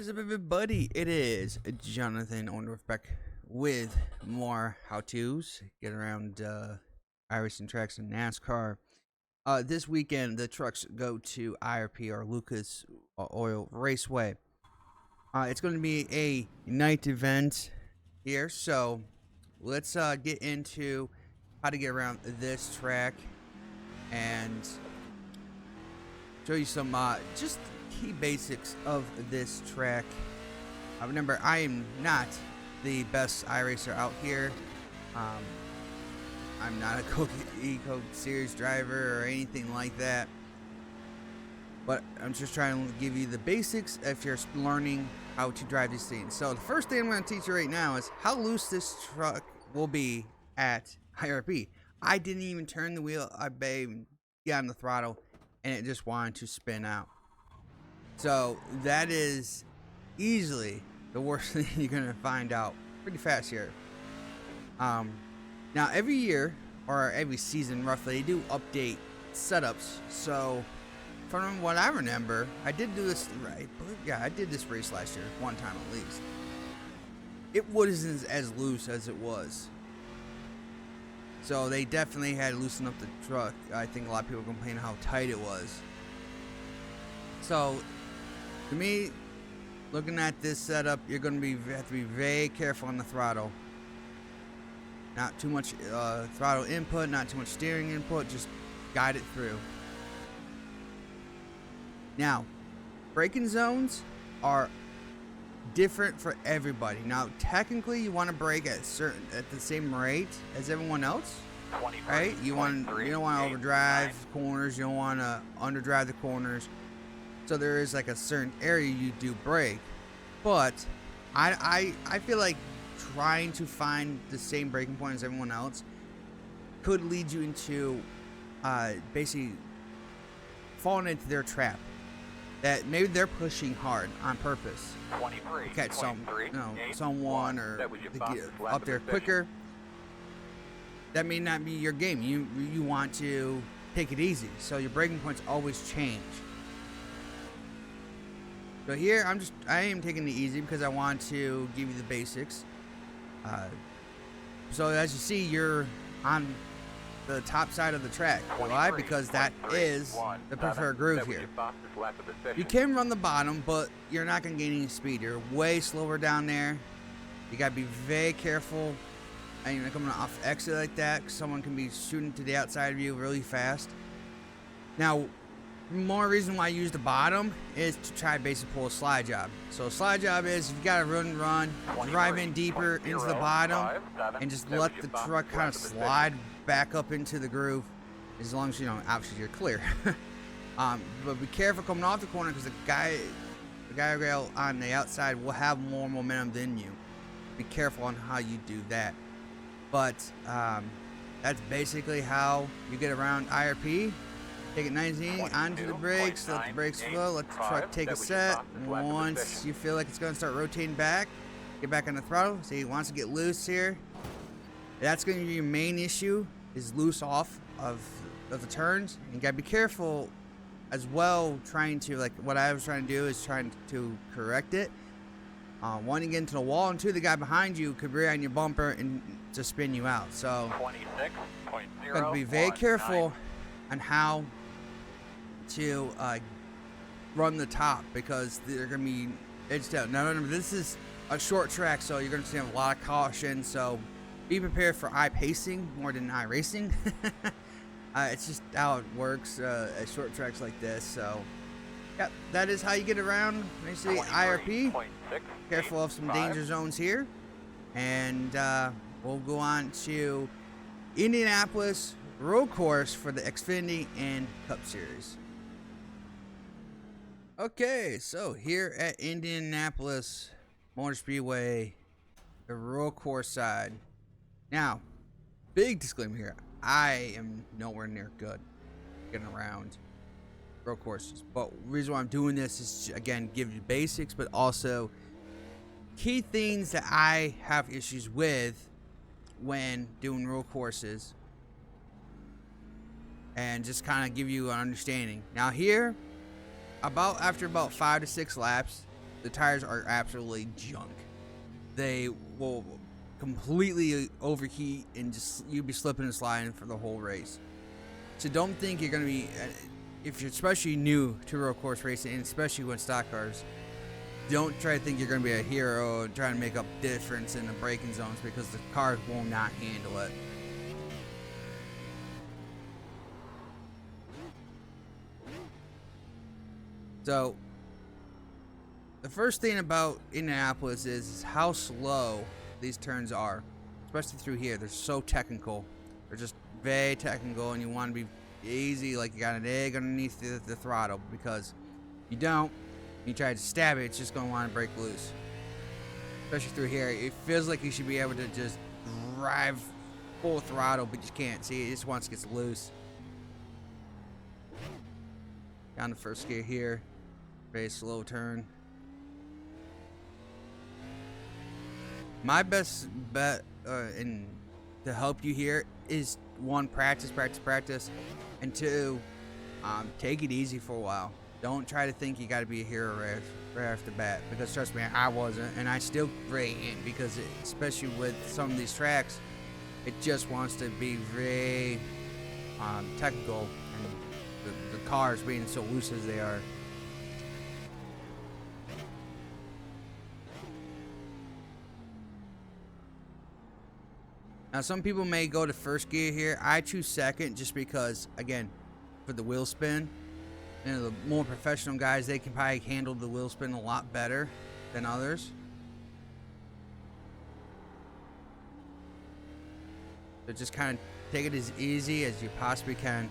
What is up, everybody? It is Jonathan back with more how-tos. Get around iRacing tracks in NASCAR. This weekend, the trucks go to IRP, or Lucas Oil Raceway. It's going to be a night event here, so let's get into how to get around this track and show you some just key basics of this track. Remember, I am not the best iRacer out here. I'm not a Eco Series driver or anything like that, but I'm just trying to give you the basics if you're learning how to drive these things. So the first thing I'm going to teach you right now is how loose this truck will be at IRP. I didn't even turn the wheel. I got on the throttle and it just wanted to spin out. So that is easily the worst thing you're gonna find out pretty fast here. Now every year or every season roughly, they do update setups. So from what I remember, I did do this right. Yeah, I did this race last year one time at least. It wasn't as loose as it was. So they definitely had to loosen up the truck. I think a lot of people complain how tight it was. So to me, looking at this setup, you're going to have to be very careful on the throttle. Not too much throttle input, not too much steering input, just guide it through. Now, braking zones are different for everybody. Now, technically, you want to brake at the same rate as everyone else, right? You don't want to overdrive corners. You don't want to underdrive the corners. So there is like a certain area you do brake, but I feel like trying to find the same braking point as everyone else could lead you into basically falling into their trap. That maybe they're pushing hard on purpose to catch someone or to get up there quicker. That may not be your game. You want to take it easy, so your braking points always change. So here I am taking it easy because I want to give you the basics. So as you see, you're on the top side of the track. Why? Because that is the preferred groove here. You can run the bottom, but you're not going to gain any speed. You're way slower down there. You got to be very careful. And you're coming off exit like that, 'cause someone can be shooting to the outside of you really fast. Now, more reason why I use the bottom is to try to basically pull a slide job. So a slide job is you've got to run, drive in deeper into the bottom, and just let the truck kind of slide back up into the groove, as long as obviously you're clear. But be careful coming off the corner, because the guy rail on the outside will have more momentum than you. Be careful on how you do that. But that's basically how you get around IRP. Take it nice and easy onto the brakes, let the brakes flow, let the truck take a set. Once you feel like it's going to start rotating back, get back on the throttle. See, it wants to get loose here. That's going to be your main issue, is loose off of the turns. And you got to be careful as well, trying to, like what I was trying to do is trying to correct it. One, you get into the wall, and two, the guy behind you could rear on your bumper and just spin you out. So you got to be very careful on how to run the top, because they're going to be edged out. Now remember, this is a short track, so you're going to see a lot of caution, so be prepared for iPacing more than iRacing. It's just how it works at short tracks like this. So yeah, that is how you get around basically IRP. Careful of some danger zones here, and we'll go on to Indianapolis road course for the Xfinity and Cup Series. Okay, so here at Indianapolis Motor Speedway, the road course side. Now, big disclaimer here: I am nowhere near good getting around road courses. But the reason why I'm doing this is to, again, give you basics, but also key things that I have issues with when doing road courses, and just kind of give you an understanding. Now here, after about 5 to 6 laps, the tires are absolutely junk. They will completely overheat and just you'll be slipping and sliding for the whole race. So don't think you're going to be, if you're especially new to road course racing, and especially with stock cars, don't try to think you're going to be a hero and trying to make up difference in the braking zones, because the cars will not handle it. So the first thing about Indianapolis is how slow these turns are, especially through here. They're so technical. They're just very technical, and you want to be easy, like you got an egg underneath the throttle, because you don't, you try to stab it, it's just going to want to break loose. Especially through here, it feels like you should be able to just drive full throttle, but you can't. See, it just once it gets loose. Down the first gear here, very slow turn. My best bet to help you here is, one, practice, and two, take it easy for a while. Don't try to think you got to be a hero right off the bat, because trust me, I wasn't, and I still really ain't, because especially with some of these tracks, it just wants to be very technical, and the cars being so loose as they are. Now, some people may go to first gear here. I choose second just because, again, for the wheel spin. You know, the more professional guys, they can probably handle the wheel spin a lot better than others. So just kind of take it as easy as you possibly can.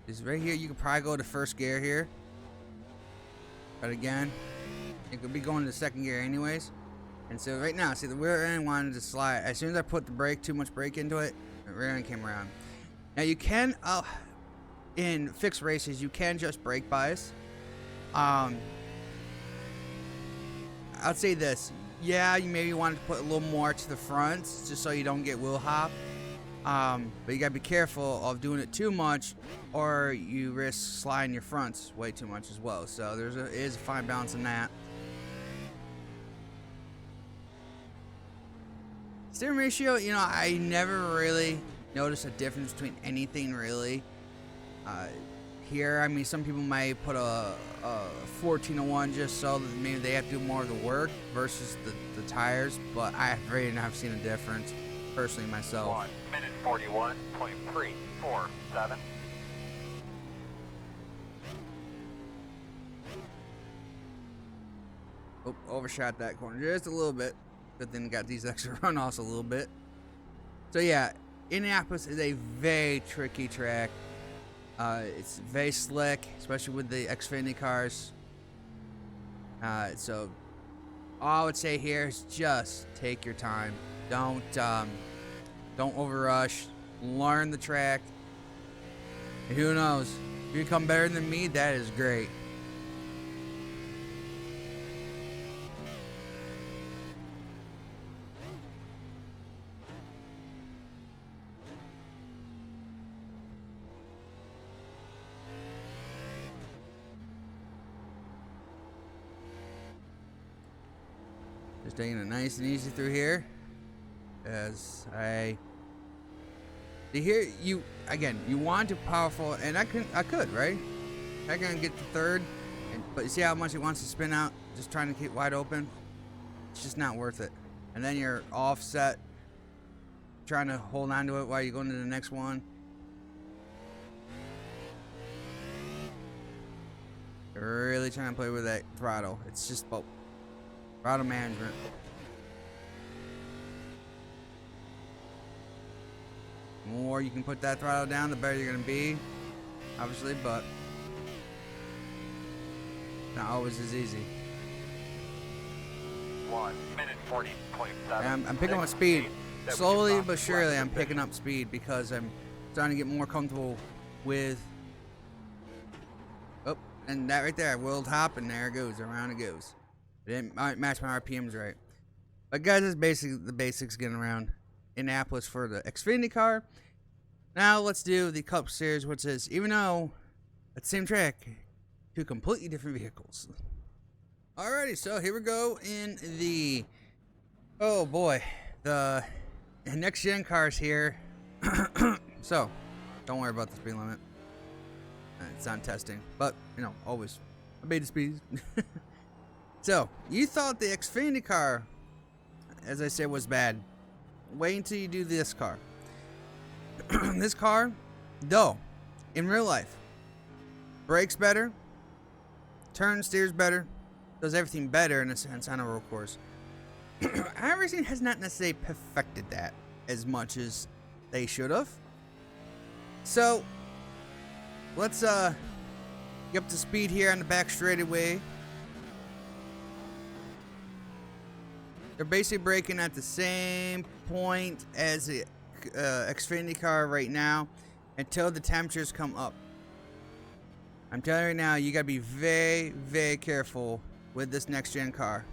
Is right here, you can probably go to first gear here. But again, it could be going to second gear anyways. And so right now, see, the rear end wanted to slide. As soon as I put the brake, too much brake into it, the rear end came around. Now you can, in fixed races, you can just brake bias. I'd say this. Yeah, you maybe want to put a little more to the front, just so you don't get wheel hop. But you gotta be careful of doing it too much, or you risk sliding your fronts way too much as well. So there is a fine balance in that. Steering ratio, you know, I never really noticed a difference between anything really. Here, I mean, some people might put a 14:1 just so that maybe they have to do more of the work versus the tires, but I really have seen a difference personally myself. 1 minute 41.347. Oh, overshot that corner just a little bit. Good thing I got these extra runoffs a little bit. So yeah, Indianapolis is a very tricky track. It's very slick, especially with the Xfinity cars. So all I would say here is just take your time. Don't overrush. Learn the track. And who knows? If you become better than me, that is great. Just taking it nice and easy through here. As here, you want to powerful, and I could, right? I can get to third, but you see how much it wants to spin out, just trying to keep wide open. It's just not worth it. And then you're offset, trying to hold on to it while you're going to the next one. You're really trying to play with that throttle. It's just about throttle management. The more you can put that throttle down, the better you're going to be, obviously, but not always as easy. 1 minute 40.7. I'm picking up speed. Slowly but surely, I'm picking up speed because I'm starting to get more comfortable with. Oh, and that right there, I wheeled hop, and there it goes, around it goes. I didn't match my RPMs right. But guys, that's basically the basics getting around Indianapolis for the Xfinity car. Now let's do the Cup Series, which is, even though it's the same track, two completely different vehicles. Alrighty, so here we go in the, oh boy, the next gen cars here. So, don't worry about the speed limit. It's on testing, but you know, always obey the speeds. So, you thought the Xfinity car, as I said, was bad. Wait until you do this car. This car, though, in real life, brakes better, turns, steers better, does everything better in a sense on a road course. iRacing has not necessarily perfected that as much as they should have. So, let's get up to speed here on the back straightaway. They're basically braking at the same point as the Xfinity car right now until the temperatures come up. I'm telling you right now, you gotta be very, very careful with this next gen car.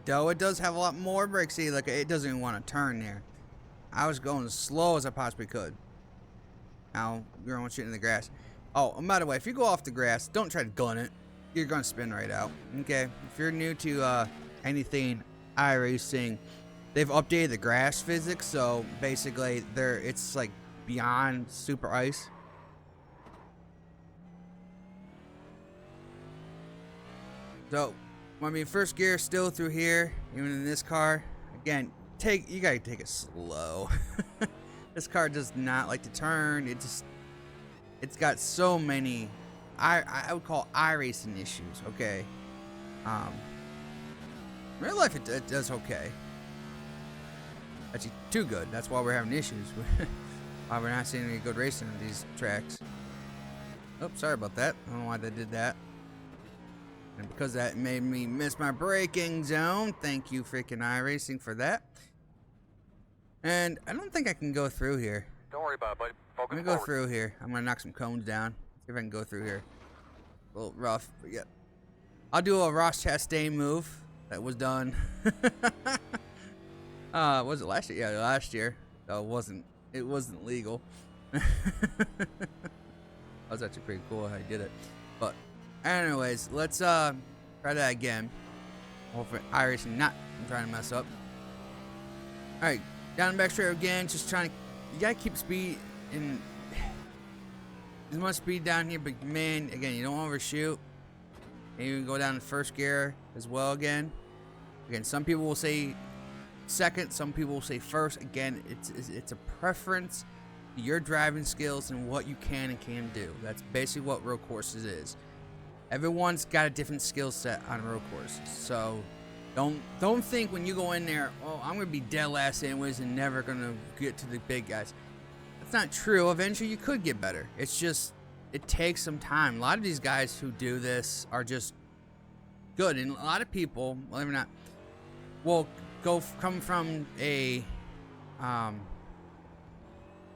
Though it does have a lot more brakes, see, like it doesn't even want to turn there. I was going as slow as I possibly could. Now you're going shit in the grass. Oh, and by the way, if you go off the grass, don't try to gun it. You're gonna spin right out. Okay, if you're new to anything iRacing, they've updated the grass physics, so basically it's like beyond super ice. So, I mean, first gear still through here, even in this car. Again, you gotta take it slow. This car does not like to turn. It's got so many, I would call iRacing issues. Okay, in real life it does okay. Actually, too good. That's why we're having issues. Why we're not seeing any good racing on these tracks. Oh, sorry about that. I don't know why they did that. And because that made me miss my braking zone, thank you, freaking iRacing, for that. And I don't think I can go through here. Don't worry about it, buddy. Focus I'm gonna go through here. I'm gonna knock some cones down. See if I can go through here. A little rough, but yeah. I'll do a Ross Chastain move that was done. Was it last year? Yeah, last year. So it wasn't legal. That was actually pretty cool how I did it. But anyways, let's try that again. Hopefully iRacing not trying to mess up. Alright, down the back straight again, just trying to, you gotta keep speed in, as much speed down here, but man, again, you don't overshoot. And you can go down to first gear as well again. Again, some people will say second, some people will say first. Again, it's a preference, your driving skills, and what you can and can't do. That's basically what road courses is. Everyone's got a different skill set on road courses, so don't think when you go in there, oh, I'm gonna be dead last anyways and never gonna get to the big guys. That's not true. Eventually, you could get better. It's just it takes some time. A lot of these guys who do this are just good, and a lot of people, believe it or not, will come from a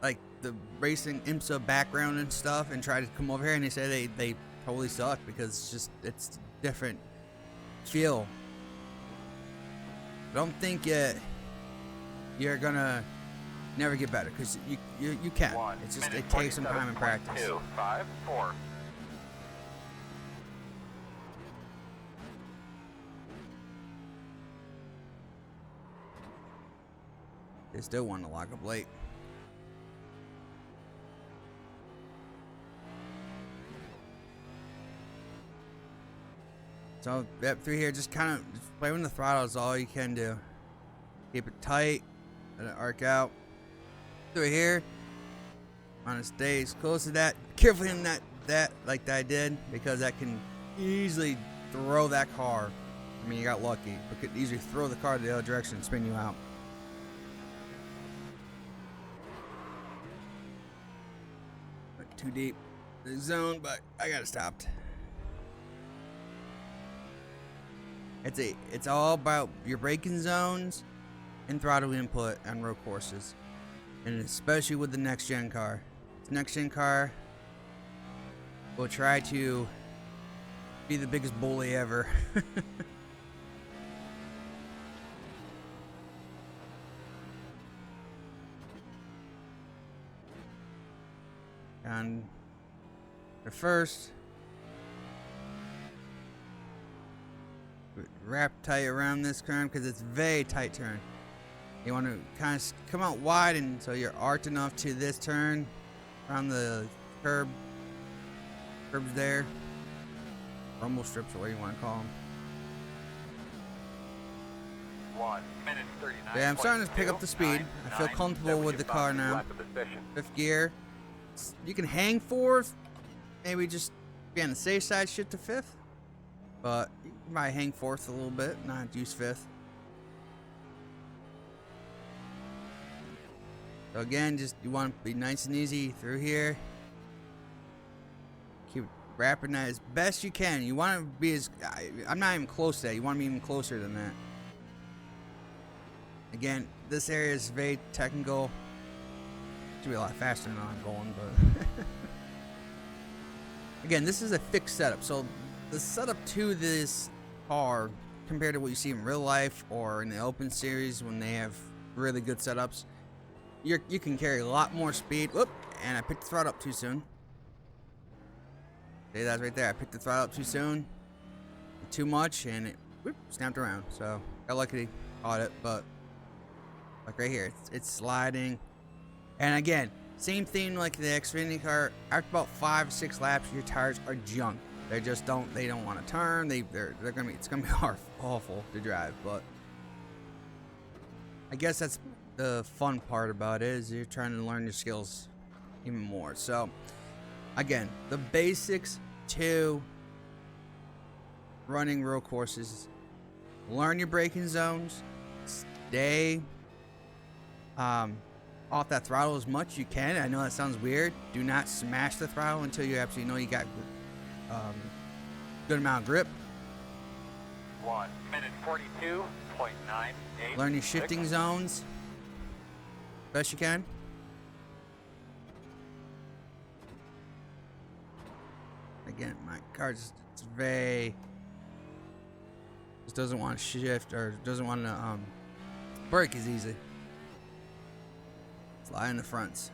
like the racing IMSA background and stuff, and try to come over here, and they say they totally suck because it's different feel. Don't think you're gonna never get better, because you can. It's just it takes some time and practice. 2, 5, 4. They still want to lock up late. So, yep, through here, just kind of play with the throttle is all you can do. Keep it tight, let it arc out. Through here, want to stay as close to that. Careful hitting that like that I did, because that can easily throw that car. I mean, you got lucky, but could easily throw the car the other direction and spin you out. Went too deep in the zone, but I got it stopped. It's all about your braking zones and throttle input on road courses, and especially with the next gen car. This next gen car will try to be the biggest bully ever. And at first, wrap tight around this turn because it's very tight turn. You want to kind of come out wide, and so you're arced enough to this turn around the curbs there, rumble strips, or what you want to call them. 1 minute 39. Yeah, I'm starting to pick up the speed. I feel comfortable with the car now. 5th gear. You can hang 4th, maybe just be on the safe side, shift to 5th. But you might hang 4th a little bit, not use 5th. So again, just you want to be nice and easy through here. Keep wrapping that as best you can. You want to be as, I'm not even close to that. You want to be even closer than that. Again, this area is very technical. Should be a lot faster than I'm going, but again, this is a fixed setup. So the setup to this car compared to what you see in real life or in the open series when they have really good setups, you can carry a lot more speed. Whoop, and I picked the throttle up too soon. See, that's right there. I picked the throttle up too soon, too much, and it whoop, snapped around. So got lucky, caught it, but like right here, it's sliding. And again, same thing like the Xfinity car. After about 5 or 6 laps, your tires are junk. They just don't want to turn. They're gonna be, it's gonna be awful to drive. But I guess that's the fun part about it, is you're trying to learn your skills even more. So again, the basics to running road courses: learn your braking zones, stay off that throttle as much as you can. I know that sounds weird. Do not smash the throttle until you absolutely know you got good amount of grip. 1 minute 42.98. Learn your shifting zones best you can. Again, my car just doesn't want to shift, or doesn't want to brake as easy. Slide in the fronts.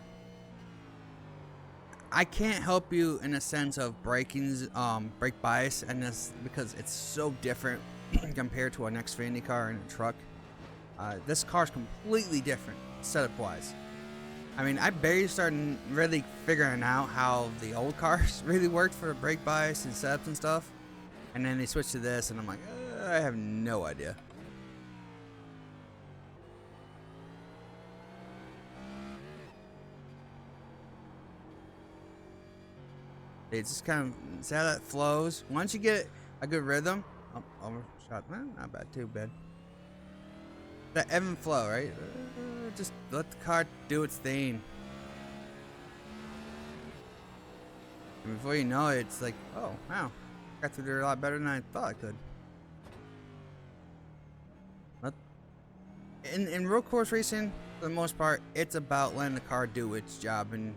I can't help you in a sense of brake bias, and this because it's so different compared to an Xfinity car and a truck. This car's completely different setup wise. I mean, I barely started really figuring out how the old cars really worked for the brake bias and setups and stuff, and then they switched to this, and I'm like, I have no idea. It's just kind of, see how that flows. Once you get a good rhythm, overshot, not bad, too bad. That ebb and flow, right? Just let the car do its thing. And before you know it, it's like, oh wow, I got through there a lot better than I thought I could. In road course racing, for the most part, it's about letting the car do its job, and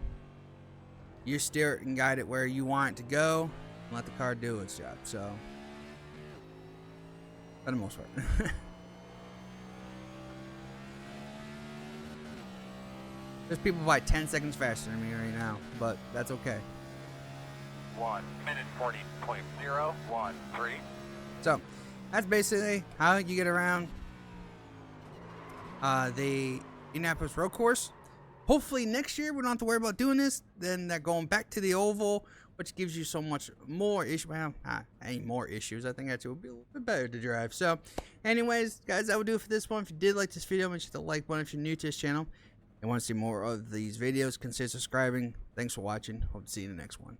you steer it and guide it where you want it to go, and let the car do its job. So, for the most part. There's people by 10 seconds faster than me right now, but that's okay. 1 minute 40.013. So, that's basically how you get around the Indianapolis road course. Hopefully next year we don't have to worry about doing this. Then they're going back to the oval, which gives you so much more issues. Well, any more issues. I think actually would be a little bit better to drive. So, anyways, guys, that would do it for this one. If you did like this video, make sure to like button if you're new to this channel and want to see more of these videos. Consider subscribing. Thanks for watching. Hope to see you in the next one.